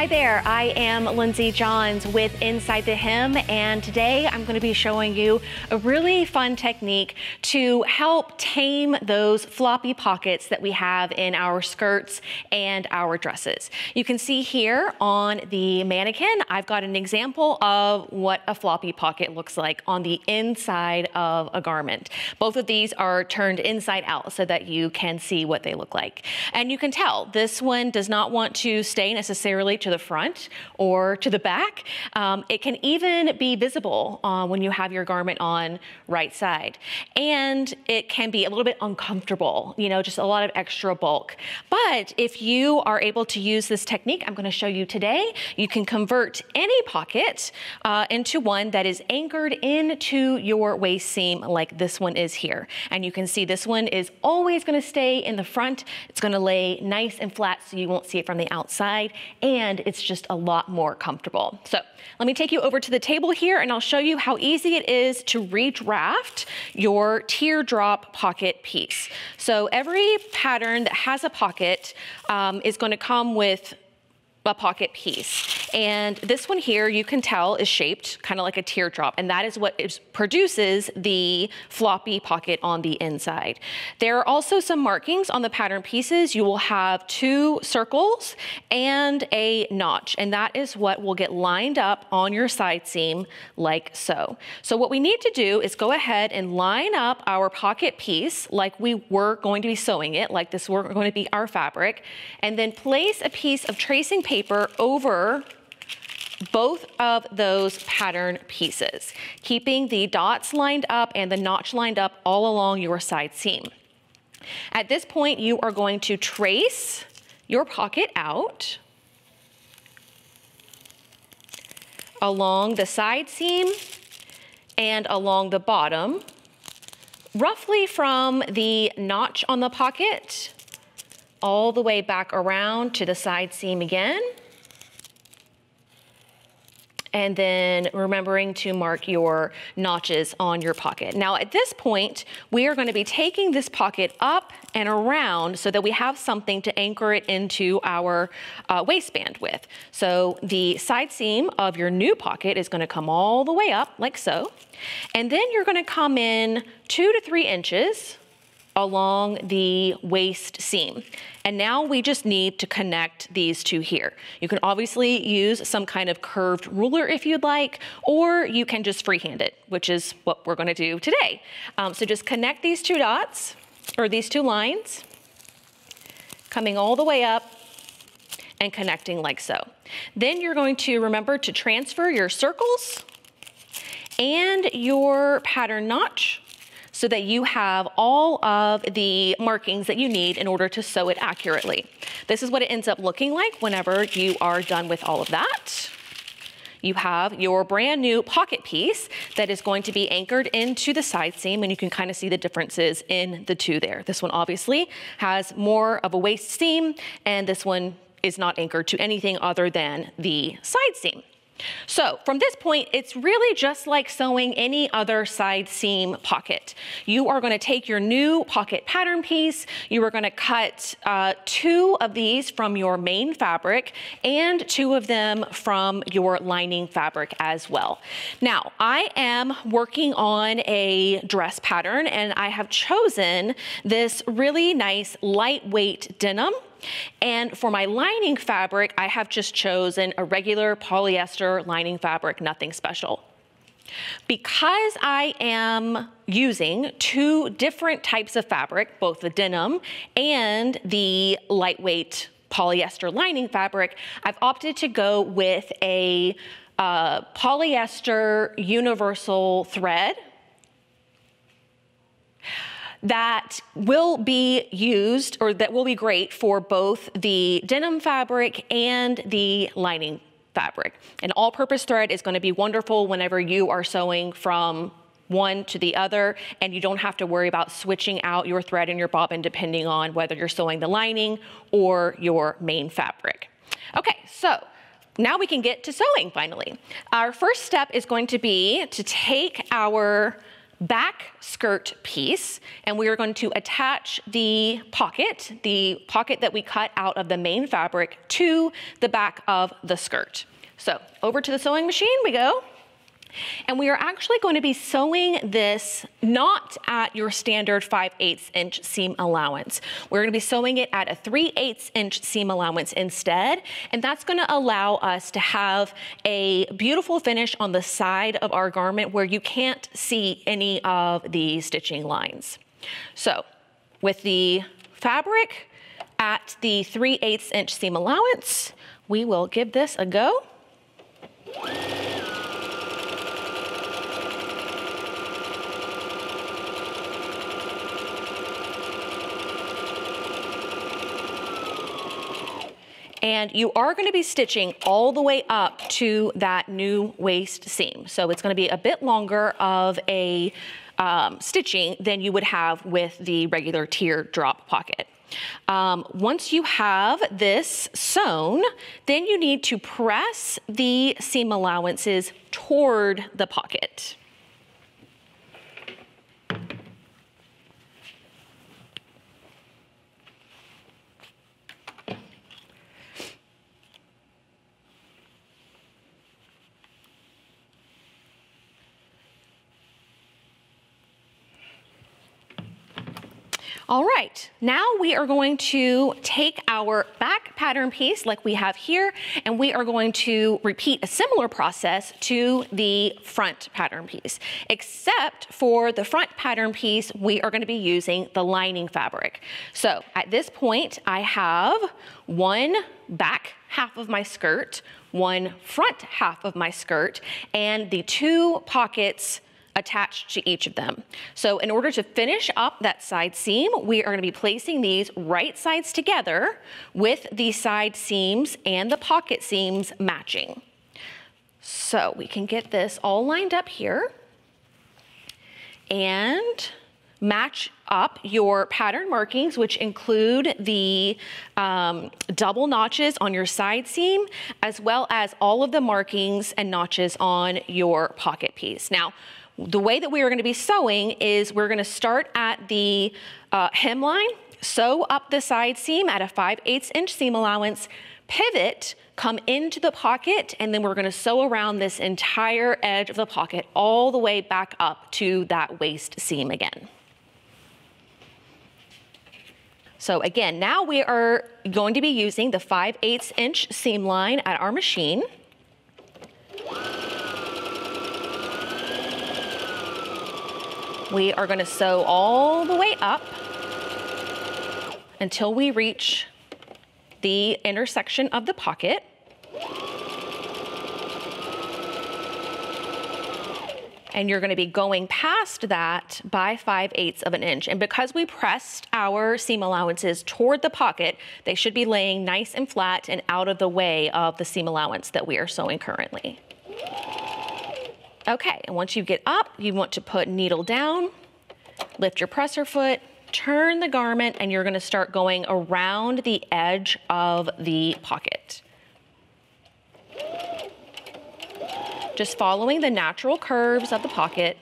Hi there, I am Lindsey Johns with Inside the Hem, and today I'm going to be showing you a really fun technique to help tame those floppy pockets that we have in our skirts and our dresses. You can see here on the mannequin, I've got an example of what a floppy pocket looks like on the inside of a garment. Both of these are turned inside out so that you can see what they look like. And you can tell this one does not want to stay necessarily to the front or to the back. It can even be visible when you have your garment on right side. And it can be a little bit uncomfortable, you know, just a lot of extra bulk. But if you are able to use this technique I'm going to show you today, you can convert any pocket into one that is anchored into your waist seam like this one is here. And you can see this one is always going to stay in the front. It's going to lay nice and flat so you won't see it from the outside, and it's just a lot more comfortable. So let me take you over to the table here and I'll show you how easy it is to redraft your teardrop pocket piece. So every pattern that has a pocket is going to come with a pocket piece. And this one here, you can tell, is shaped kind of like a teardrop, and that is what produces the floppy pocket on the inside. There are also some markings on the pattern pieces. You will have 2 circles and a notch, and that is what will get lined up on your side seam like so. So what we need to do is go ahead and line up our pocket piece like we were going to be sewing it, like this were going to be our fabric, and then place a piece of tracing paper over both of those pattern pieces, keeping the dots lined up and the notch lined up all along your side seam. At this point, you are going to trace your pocket out along the side seam and along the bottom, roughly from the notch on the pocket all the way back around to the side seam again. And then remembering to mark your notches on your pocket. Now at this point, we are going to be taking this pocket up and around so that we have something to anchor it into our waistband with. So the side seam of your new pocket is going to come all the way up like so. And then you're going to come in 2 to 3 inches along the waist seam. And now we just need to connect these 2 here. You can obviously use some kind of curved ruler if you'd like, or you can just freehand it, which is what we're going to do today. So just connect these 2 dots, or these 2 lines, coming all the way up and connecting like so. Then you're going to remember to transfer your circles and your pattern notch so that you have all of the markings that you need in order to sew it accurately. This is what it ends up looking like whenever you are done with all of that. You have your brand new pocket piece that is going to be anchored into the side seam, and you can kind of see the differences in the 2 there. This one obviously has more of a waist seam, and this one is not anchored to anything other than the side seam. So from this point, it's really just like sewing any other side seam pocket. You are going to take your new pocket pattern piece, you are going to cut 2 of these from your main fabric and 2 of them from your lining fabric as well. Now, I am working on a dress pattern, and I have chosen this really nice lightweight denim. And for my lining fabric, I have just chosen a regular polyester lining fabric, nothing special. Because I am using 2 different types of fabric, both the denim and the lightweight polyester lining fabric, I've opted to go with a polyester universal thread that will be used, or that will be great for both the denim fabric and the lining fabric. An all-purpose thread is going to be wonderful whenever you are sewing from one to the other, and you don't have to worry about switching out your thread and your bobbin depending on whether you're sewing the lining or your main fabric. Okay, so now we can get to sewing finally. Our first step is going to be to take our back skirt piece, and we are going to attach the pocket that we cut out of the main fabric, to the back of the skirt. So over to the sewing machine we go. And we are actually going to be sewing this not at your standard 5/8 inch seam allowance. We're going to be sewing it at a 3/8 inch seam allowance instead. And that's going to allow us to have a beautiful finish on the side of our garment where you can't see any of the stitching lines. So with the fabric at the 3/8 inch seam allowance, we will give this a go. And you are going to be stitching all the way up to that new waist seam. So it's going to be a bit longer of a stitching than you would have with the regular teardrop pocket. Once you have this sewn, then you need to press the seam allowances toward the pocket. All right, now we are going to take our back pattern piece like we have here, and we are going to repeat a similar process to the front pattern piece. Except for the front pattern piece, we are going to be using the lining fabric. So at this point, I have one back half of my skirt, one front half of my skirt, and the two pockets attached to each of them. So in order to finish up that side seam, we are going to be placing these right sides together with the side seams and the pocket seams matching. So we can get this all lined up here and match up your pattern markings, which include the double notches on your side seam, as well as all of the markings and notches on your pocket piece. Now, the way that we are going to be sewing is we're going to start at the hemline, sew up the side seam at a 5/8 inch seam allowance, pivot, come into the pocket, and then we're going to sew around this entire edge of the pocket all the way back up to that waist seam again. So again, now we are going to be using the 5/8 inch seam line at our machine. We are going to sew all the way up until we reach the intersection of the pocket. And you're going to be going past that by 5/8 of an inch. And because we pressed our seam allowances toward the pocket, they should be laying nice and flat and out of the way of the seam allowance that we are sewing currently. Okay, and once you get up, you want to put needle down, lift your presser foot, turn the garment, and you're going to start going around the edge of the pocket. Just following the natural curves of the pocket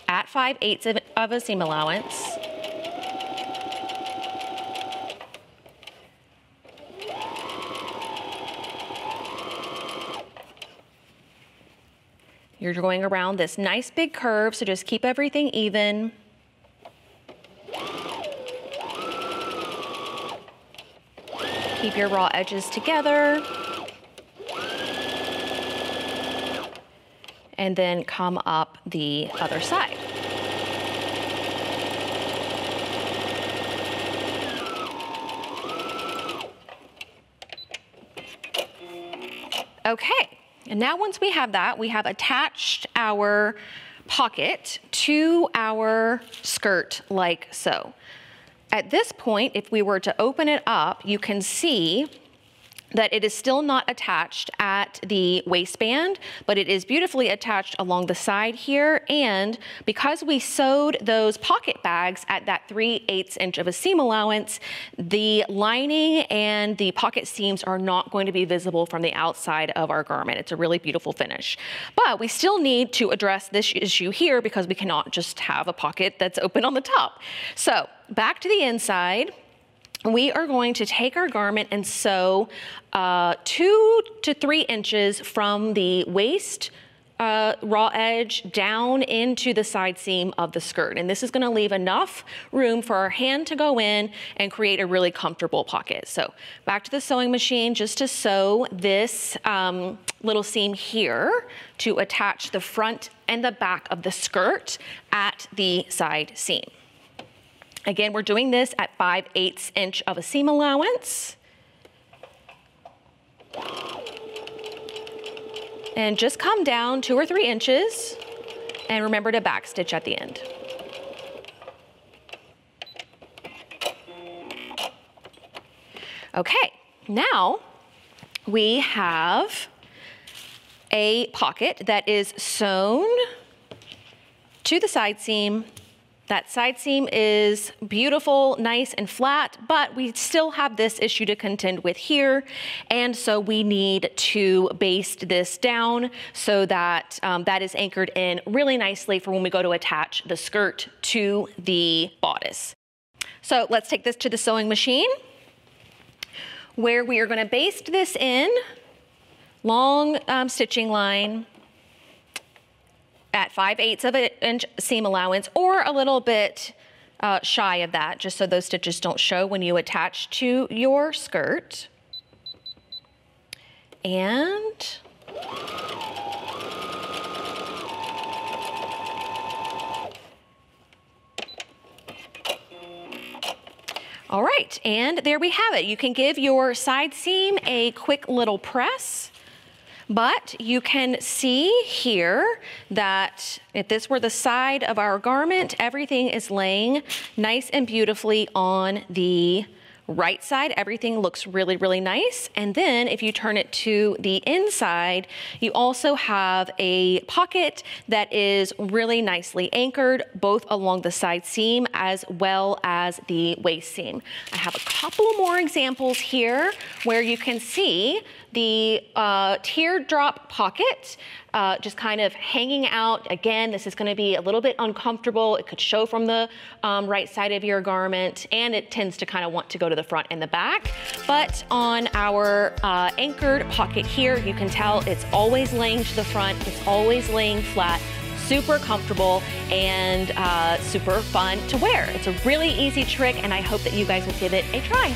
at 5/8 of a seam allowance. You're going around this nice big curve, so just keep everything even. Keep your raw edges together. And then come up the other side. Okay. And now once we have that, we have attached our pocket to our skirt like so. At this point, if we were to open it up, you can see that it is still not attached at the waistband, but it is beautifully attached along the side here. And because we sewed those pocket bags at that 3/8 inch of a seam allowance, the lining and the pocket seams are not going to be visible from the outside of our garment. It's a really beautiful finish. But we still need to address this issue here because we cannot just have a pocket that's open on the top. So back to the inside. We are going to take our garment and sew 2 to 3 inches from the waist raw edge down into the side seam of the skirt. And this is gonna leave enough room for our hand to go in and create a really comfortable pocket. So back to the sewing machine just to sew this little seam here to attach the front and the back of the skirt at the side seam. Again, we're doing this at 5/8 inch of a seam allowance. And just come down 2 or 3 inches and remember to back stitch at the end. Okay, now we have a pocket that is sewn to the side seam. That side seam is beautiful, nice and flat, but we still have this issue to contend with here. And so we need to baste this down so that that is anchored in really nicely for when we go to attach the skirt to the bodice. So let's take this to the sewing machine where we are gonna baste this in, long stitching line, at 5/8 of an inch seam allowance, or a little bit shy of that, just so those stitches don't show when you attach to your skirt. And all right, and there we have it. You can give your side seam a quick little press. But you can see here that if this were the side of our garment, everything is laying nice and beautifully on the right side. Everything looks really, really nice. And then if you turn it to the inside, you also have a pocket that is really nicely anchored, both along the side seam as well as the waist seam. I have a couple more examples here where you can see the teardrop pocket just kind of hanging out. Again, this is going to be a little bit uncomfortable. It could show from the right side of your garment, and it tends to kind of want to go to the front and the back. But on our anchored pocket here, you can tell it's always laying to the front. It's always laying flat. Super comfortable and super fun to wear. It's a really easy trick, and I hope that you guys will give it a try.